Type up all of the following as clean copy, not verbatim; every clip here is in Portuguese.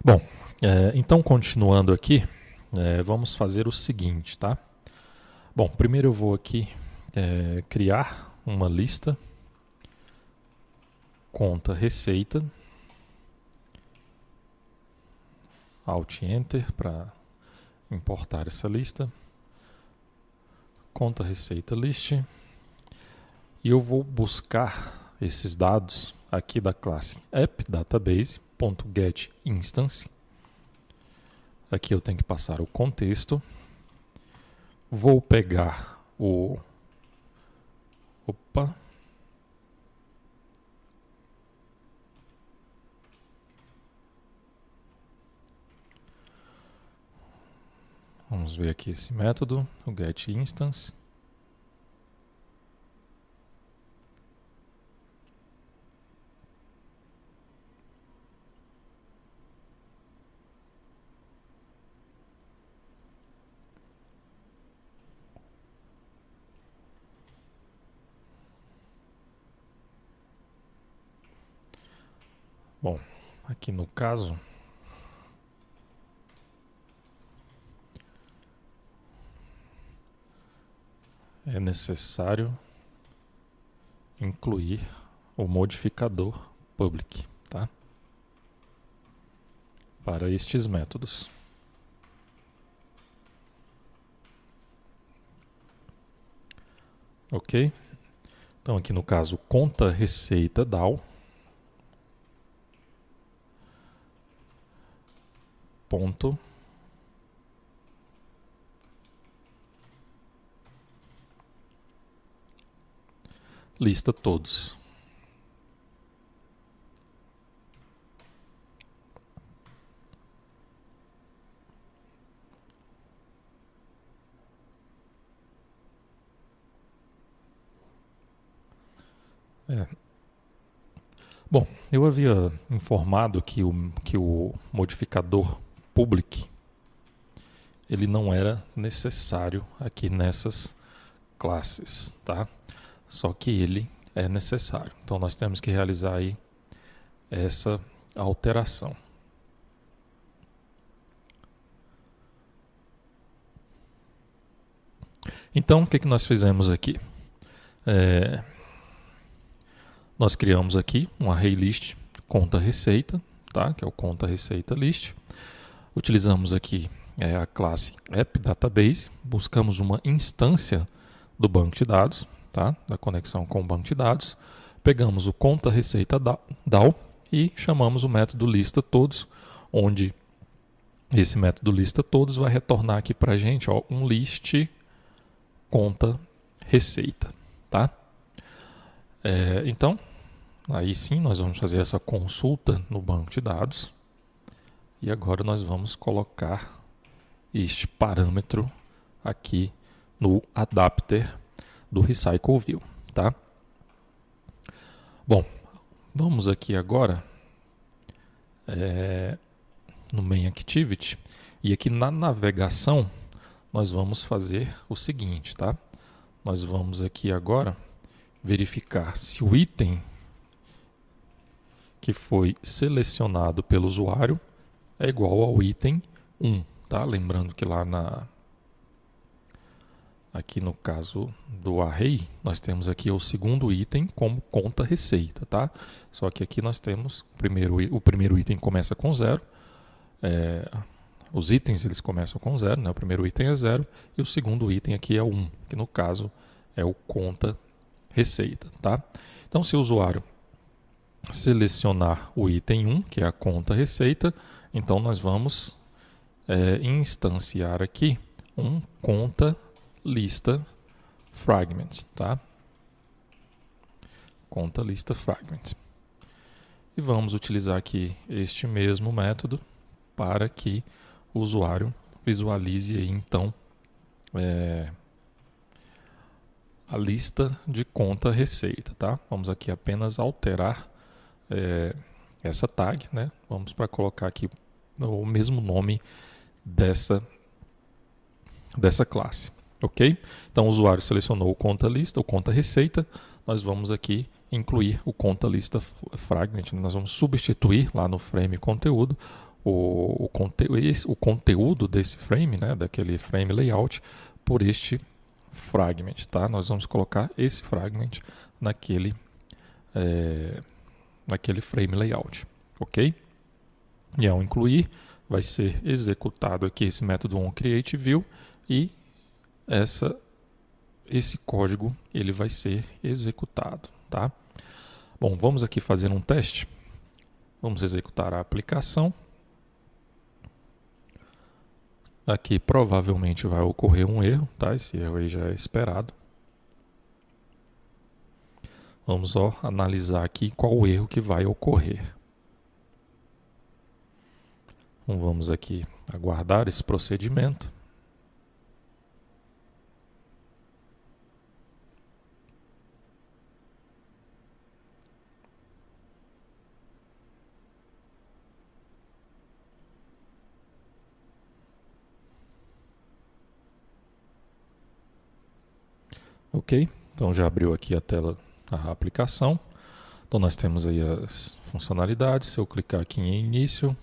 Bom, então continuando aqui, vamos fazer o seguinte, tá? Bom, primeiro eu vou aqui criar uma lista, conta receita, Alt Enter para importar essa lista, conta receita list, e eu vou buscar esses dados aqui da classe appdatabase.getInstance. Aqui eu tenho que passar o contexto. Vou pegar o... Opa! Vamos ver aqui esse método, o getInstance. Bom, aqui no caso, é necessário incluir o modificador public, tá? Para estes métodos. Ok? Então aqui no caso, conta receita DAO. Ponto. Lista todos. Bom, eu havia informado que o modificador public ele não era necessário aqui nessas classes, tá? Só que ele é necessário. Então nós temos que realizar aí essa alteração. Então o que nós fizemos aqui? Nós criamos aqui um array list conta receita, tá? Que é o conta receita list. Utilizamos aqui a classe appdatabase, buscamos uma instância do banco de dados, tá? Da conexão com o banco de dados. Pegamos o conta receita DAO e chamamos o método lista todos, onde esse método lista todos vai retornar aqui para a gente um list conta receita, tá? Então, aí sim nós vamos fazer essa consulta no banco de dados e agora nós vamos colocar este parâmetro aqui no adapter do RecycleView, tá? Bom, vamos aqui agora no main activity e aqui na navegação nós vamos fazer o seguinte, tá? Nós vamos aqui agora verificar se o item que foi selecionado pelo usuário é igual ao item 1, tá? Lembrando que lá aqui no caso do array, nós temos aqui o segundo item como conta receita, tá? Só que aqui nós temos o primeiro item começa com 0, os itens eles começam com 0, né? O primeiro item é 0 e o segundo item aqui é 1, que no caso é o conta receita, tá? Então se o usuário selecionar o item 1, que é a conta receita, então nós vamos instanciar aqui um conta lista fragment, tá? Conta lista fragment. E vamos utilizar aqui este mesmo método para que o usuário visualize aí então a lista de conta receita, tá? Vamos aqui apenas alterar essa tag, né? Vamos para colocar aqui o mesmo nome dessa classe, ok? Então o usuário selecionou o conta lista, o conta receita, nós vamos aqui incluir o conta lista fragment, nós vamos substituir lá no frame conteúdo o conteúdo desse frame, né, daquele frame layout, por este fragment, tá? Nós vamos colocar esse fragment naquele frame layout, ok? E ao incluir, vai ser executado aqui esse método onCreateView e esse código ele vai ser executado, tá? Bom, vamos aqui fazer um teste. Vamos executar a aplicação. Aqui provavelmente vai ocorrer um erro, tá? Esse erro aí já é esperado. Vamos analisar aqui qual o erro que vai ocorrer. Então, vamos aqui aguardar esse procedimento. Ok, então já abriu aqui a tela da aplicação. Então nós temos aí as funcionalidades. Se eu clicar aqui em início,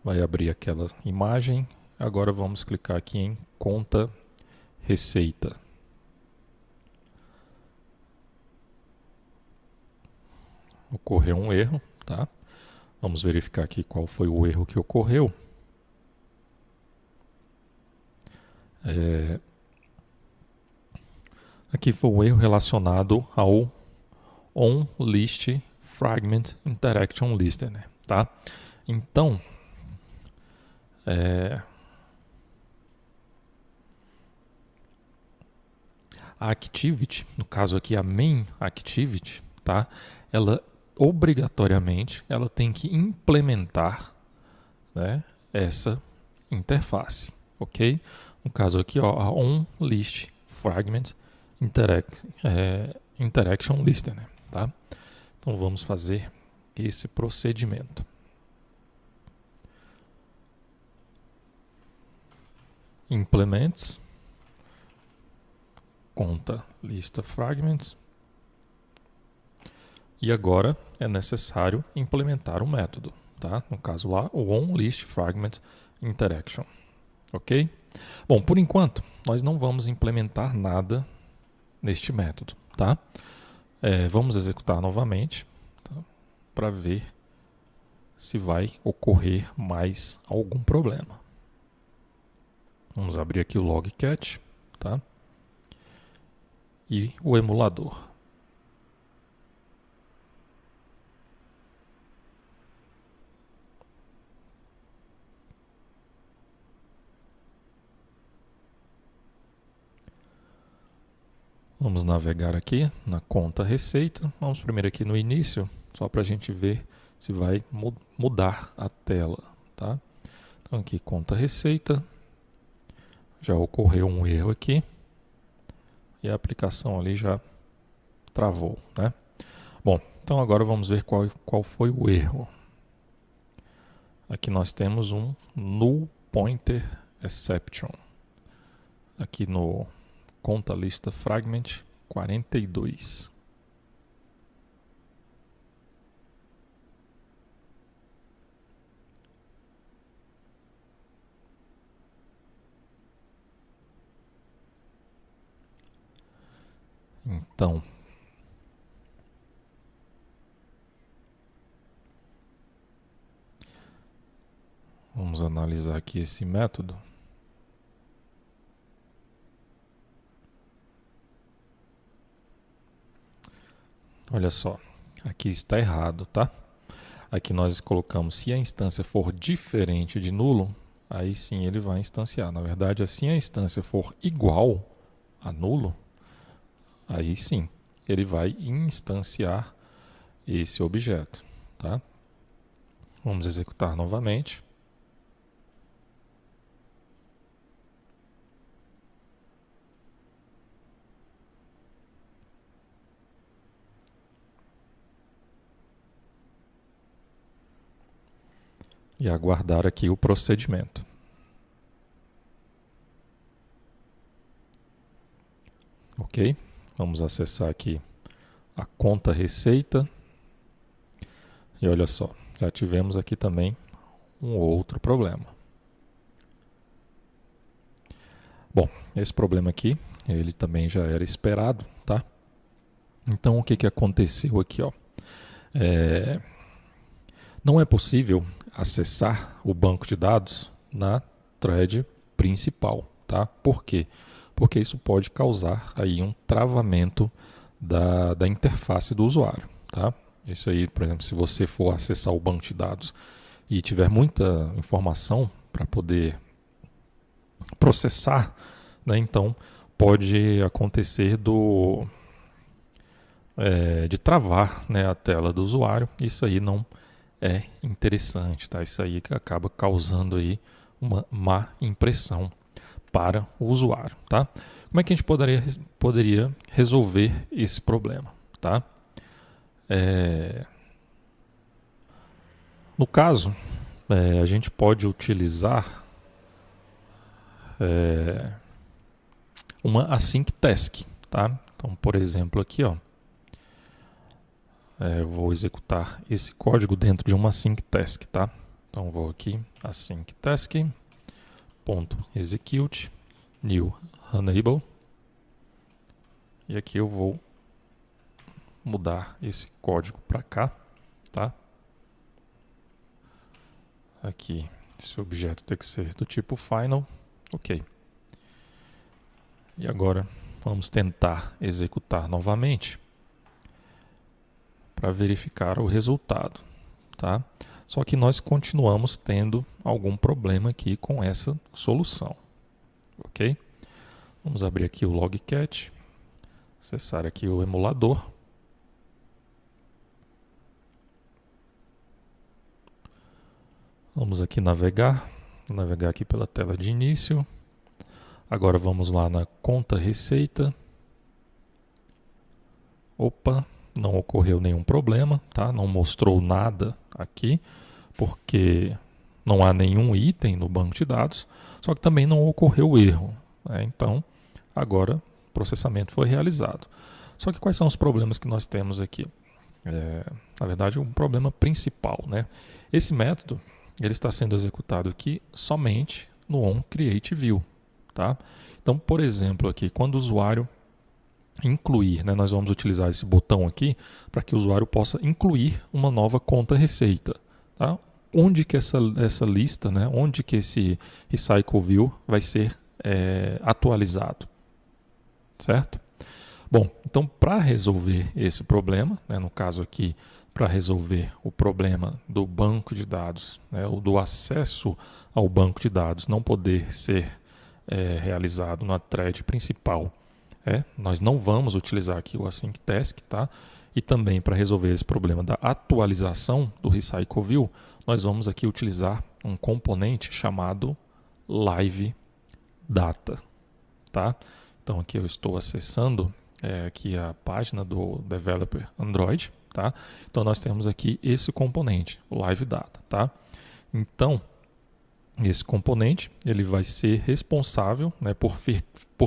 vai abrir aquela imagem. Agora vamos clicar aqui em conta receita. Ocorreu um erro, tá? Vamos verificar aqui qual foi o erro que ocorreu. Aqui foi um erro relacionado ao onListFragmentInteractionListener, tá? Então, a activity, no caso aqui a main activity, tá? Ela obrigatoriamente ela tem que implementar, né, essa interface, ok? No caso aqui, ó, a onListFragmentInteractionListener, tá? Então vamos fazer esse procedimento. Implements, conta lista fragments. E agora é necessário implementar o método, tá? No caso lá, o onListFragmentInteraction, ok? Bom, por enquanto, nós não vamos implementar nada neste método, tá? Vamos executar novamente, tá? Para ver se vai ocorrer mais algum problema. Vamos abrir aqui o logcat, tá? E o emulador. Vamos navegar aqui na conta receita. Vamos primeiro aqui no início, só para a gente ver se vai mudar a tela, tá? Então aqui conta receita. Já ocorreu um erro aqui. E a aplicação ali já travou, né? Bom, então agora vamos ver qual foi o erro. Aqui nós temos um null pointer exception. Aqui no conta lista fragment 42. Então, vamos analisar aqui esse método. Olha só, aqui está errado, tá? Aqui nós colocamos se a instância for diferente de nulo, aí sim ele vai instanciar. Na verdade, assim a instância for igual a nulo, aí sim ele vai instanciar esse objeto, tá? Vamos executar novamente. E aguardar aqui o procedimento. Ok? Vamos acessar aqui a conta receita. E olha só, já tivemos aqui também um outro problema. Bom, esse problema aqui, ele também já era esperado, tá? Então, o que aconteceu aqui, ó? Não é possível acessar o banco de dados na thread principal, tá? Por quê? Porque isso pode causar aí um travamento da interface do usuário, tá? Isso aí, por exemplo, se você for acessar o banco de dados e tiver muita informação para poder processar, né, então pode acontecer de travar, né, a tela do usuário. Isso aí não é interessante, tá? Isso aí que acaba causando aí uma má impressão para o usuário, tá? Como é que a gente poderia resolver esse problema, tá? No caso, a gente pode utilizar uma async task, tá? Então, por exemplo, aqui, ó, eu vou executar esse código dentro de uma async task, tá? Então, vou aqui, async task, .execute, new enable, e aqui eu vou mudar esse código para cá, tá? Aqui, esse objeto tem que ser do tipo final, ok. E agora vamos tentar executar novamente para verificar o resultado, tá? Só que nós continuamos tendo algum problema aqui com essa solução, ok? Vamos abrir aqui o logcat, acessar aqui o emulador. Vamos aqui navegar aqui pela tela de início. Agora vamos lá na conta receita. Opa, não ocorreu nenhum problema, tá? Não mostrou nada aqui, porque não há nenhum item no banco de dados, só que também não ocorreu erro, né? Então, agora o processamento foi realizado. Só que quais são os problemas que nós temos aqui? Na verdade, um problema principal, né? Esse método ele está sendo executado aqui somente no onCreateView, tá? Então, por exemplo, aqui, quando o usuário incluir, né, nós vamos utilizar esse botão aqui para que o usuário possa incluir uma nova conta receita, tá? Onde que essa lista, né, onde que esse recycle_view vai ser atualizado, certo? Bom, então para resolver esse problema, né, no caso aqui, para resolver o problema do banco de dados, né, ou do acesso ao banco de dados não poder ser realizado na thread principal, nós não vamos utilizar aqui o async task, tá? E também para resolver esse problema da atualização do recycle_view, nós vamos aqui utilizar um componente chamado live_data, tá? Então aqui eu estou acessando aqui a página do developer Android, tá? Então nós temos aqui esse componente, o live_data, tá? Então esse componente ele vai ser responsável, né, por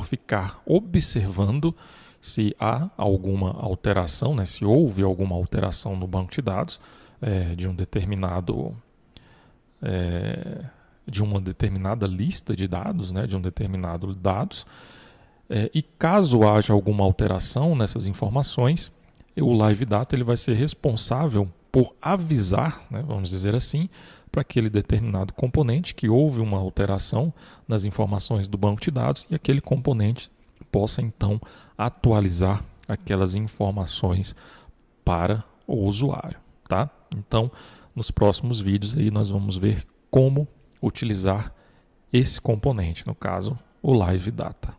ficar observando se há alguma alteração, né, se houve alguma alteração no banco de dados de uma determinada lista de dados, né, de um determinado dados. E caso haja alguma alteração nessas informações, o live_data ele vai ser responsável por avisar, né, vamos dizer assim, para aquele determinado componente que houve uma alteração nas informações do banco de dados e aquele componente possa então atualizar aquelas informações para o usuário, tá? Então, nos próximos vídeos aí nós vamos ver como utilizar esse componente, no caso, o live_data.